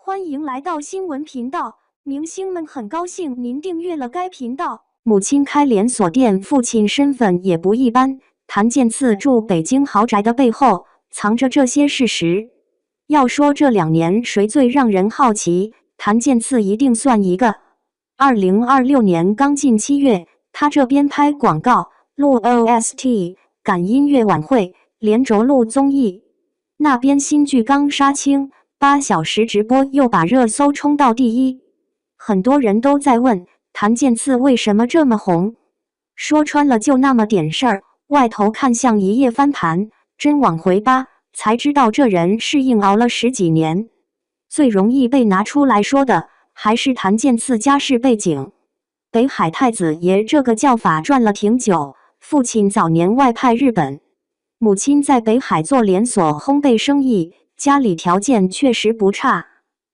歡迎來到新聞頻道，明星們很高興您訂閱了該頻道。母親開連鎖店，父親身份也不一般。譚健次住北京豪宅的背後，藏着這些事實。要說這2年誰最讓人好奇，譚健次一定算一個。2026年剛進7月，他這邊拍廣告、錄 OST、趕音樂晚會，連軸錄綜藝，那邊新劇剛殺青。8小時直播又把熱搜衝到第1，很多人都在問譚健次為什麼這麼紅。說穿了就那麼點事兒，外頭看像一夜翻盤，真往回扒才知道這人是硬熬了10幾年。最容易被拿出來說的還是譚健次家世背景。北海太子爺這個叫法轉了挺久，父親早年外派日本，母親在北海做連鎖烘焙生意。家裡條件確實不差，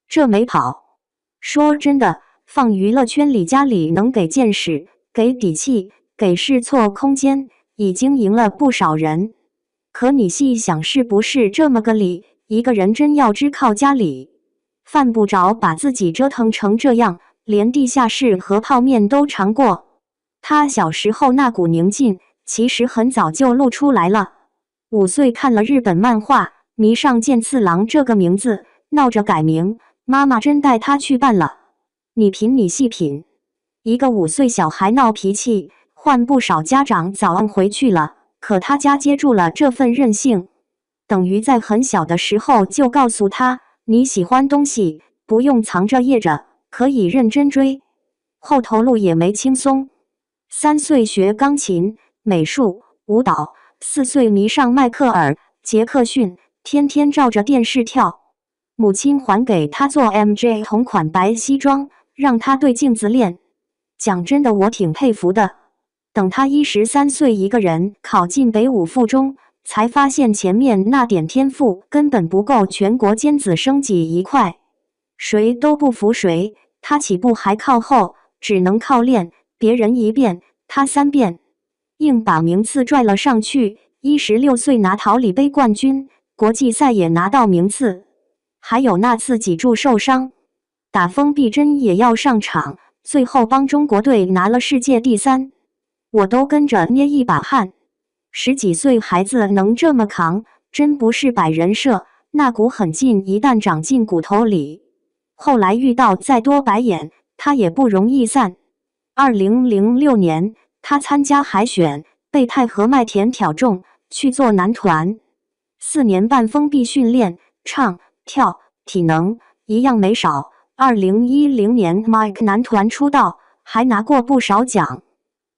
這沒跑。說真的，放娛樂圈裡，家裡能給見識、給底氣、給試錯空間，已經贏了不少人。可你細想，是不是這麼個理？一個人真要只靠家裡，犯不着把自己折騰成這樣，連地下室和泡麵都嘗過。他小時候那股寧靜，其實很早就露出來了。5歲看了日本漫畫，迷上健次郎這個名字，鬧着改名，媽媽真帶他去辦了。你品，你細品，一個5歲小孩鬧脾氣，換不少家長早按回去了，可他家接住了這份任性，等於在很小的時候就告訴他，你喜歡東西不用藏着掖着，可以認真追，後頭路也沒輕鬆。3歲學鋼琴、美術、舞蹈，4歲迷上邁克爾·傑克遜，天天照着電視跳。母親還給他做 MJ 同款白西裝，讓他對鏡子練。講真的，我挺佩服的。等他13歲一個人考進北五附中，才發現前面那點天賦根本不夠全國尖子生擠一塊，誰都不服誰。他起步還靠後，只能靠練，別人1遍，他3遍，硬把名次拽了上去。16歲拿桃李杯冠軍，國際賽也拿到名次，還有那次脊柱受傷，打封閉針也要上場，最後幫中國隊拿了世界第3，我都跟着捏一把汗。10幾歲孩子能這麼扛，真不是擺人設，那股狠勁一旦長進骨頭裡，後來遇到再多白眼，他也不容易散。2006年，他參加海選，被太和麥田挑中，去做男團。4年半封閉訓練，唱、跳、體能一樣沒少。2010年 Mike 男團出道，還拿過不少獎。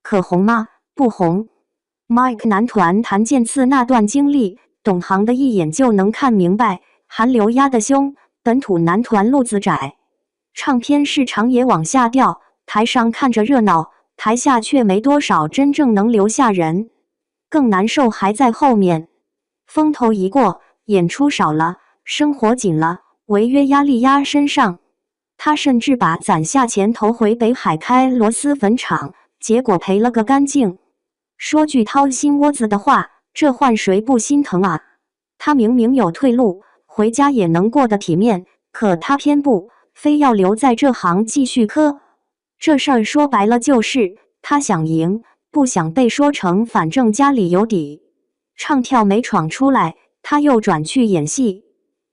可紅嗎？不紅。Mike 男團譚健次那段經歷，懂行的一眼就能看明白。韓流壓得兇，本土男團路子窄，唱片市場也往下掉。台上看着熱鬧，台下卻沒多少真正能留下人。更難受還在後面。風頭一過，演出少了，生活緊了，違約壓力壓身上。他甚至把攢下錢投回北海開螺螄粉廠，結果賠了個乾淨。說句掏心窩子的話，這換誰不心疼啊？他明明有退路，回家也能過得體面，可他偏不，非要留在這行繼續磕。這事兒說白了就是他想贏，不想被說成反正家裡有底。唱跳沒闖出來，他又轉去演戲。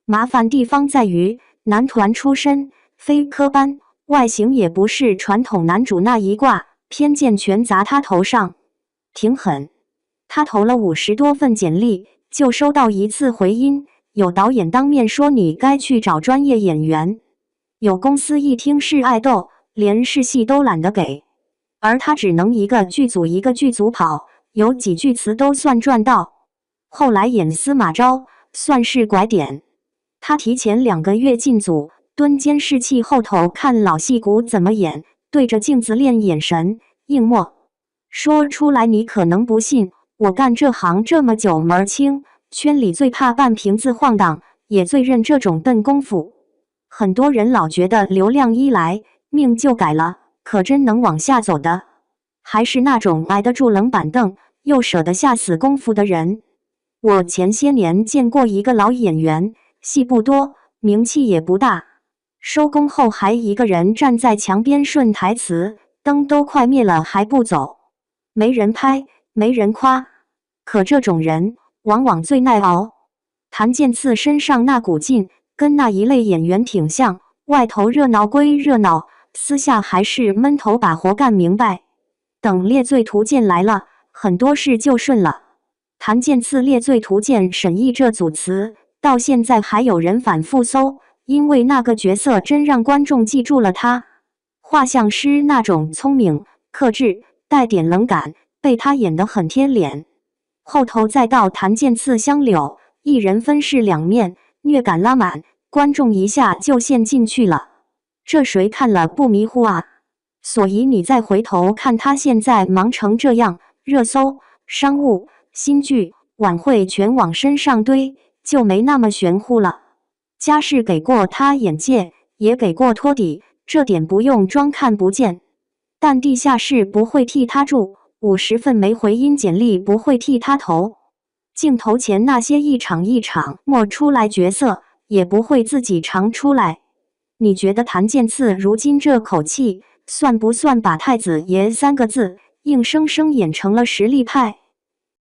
麻煩地方在於，男團出身，非科班，外形也不是傳統男主那一掛，偏見全砸他頭上，挺狠。他投了50多份簡歷，就收到1次回音，有導演當面說你該去找專業演員，有公司一聽是愛豆，連試戲都懶得給，而他只能一個劇組一個劇組跑，有幾句詞都算賺到。後來演司馬昭，算是拐點。他提前2個月進組，蹲監視器後頭看老戲骨怎麼演，對着鏡子練眼神，硬默。說出來你可能不信，我幹這行這麼久門兒清，圈裡最怕半瓶子晃蕩，也最認這種笨功夫。很多人老覺得流量一來，命就改了，可真能往下走的，還是那種挨得住冷板凳，又捨得下死功夫的人。我前些年見過一個老演員，戲不多，名氣也不大，收工後還一個人站在牆邊順台詞，燈都快滅了還不走。沒人拍，沒人誇，可這種人往往最耐熬。譚健次身上那股勁，跟那一類演員挺像，外頭熱鬧歸熱鬧，私下還是悶頭把活幹明白。等列罪圖鑑來了，很多事就順了。譚健次列罪圖鑑審議這組詞，到現在還有人反覆搜，因為那個角色真讓觀眾記住了他。畫像師那種聰明、克制、帶點冷感，被他演得很貼臉。後頭再到譚健次香柳，一人分飾兩面，虐感拉滿，觀眾一下就陷進去了。這誰看了不迷糊啊？所以你再回頭看他現在忙成這樣，熱搜、商務、新劇、晚會全往身上堆，就沒那麼玄乎了。家世給過他眼界，也給過托底，這點不用裝看不見。但地下室不會替他住，50份沒回音簡歷不會替他投，鏡頭前那些一場一場默出來角色也不會自己常出來。你覺得譚健次如今這口氣，算不算把太子爺3個字硬生生演成了實力派？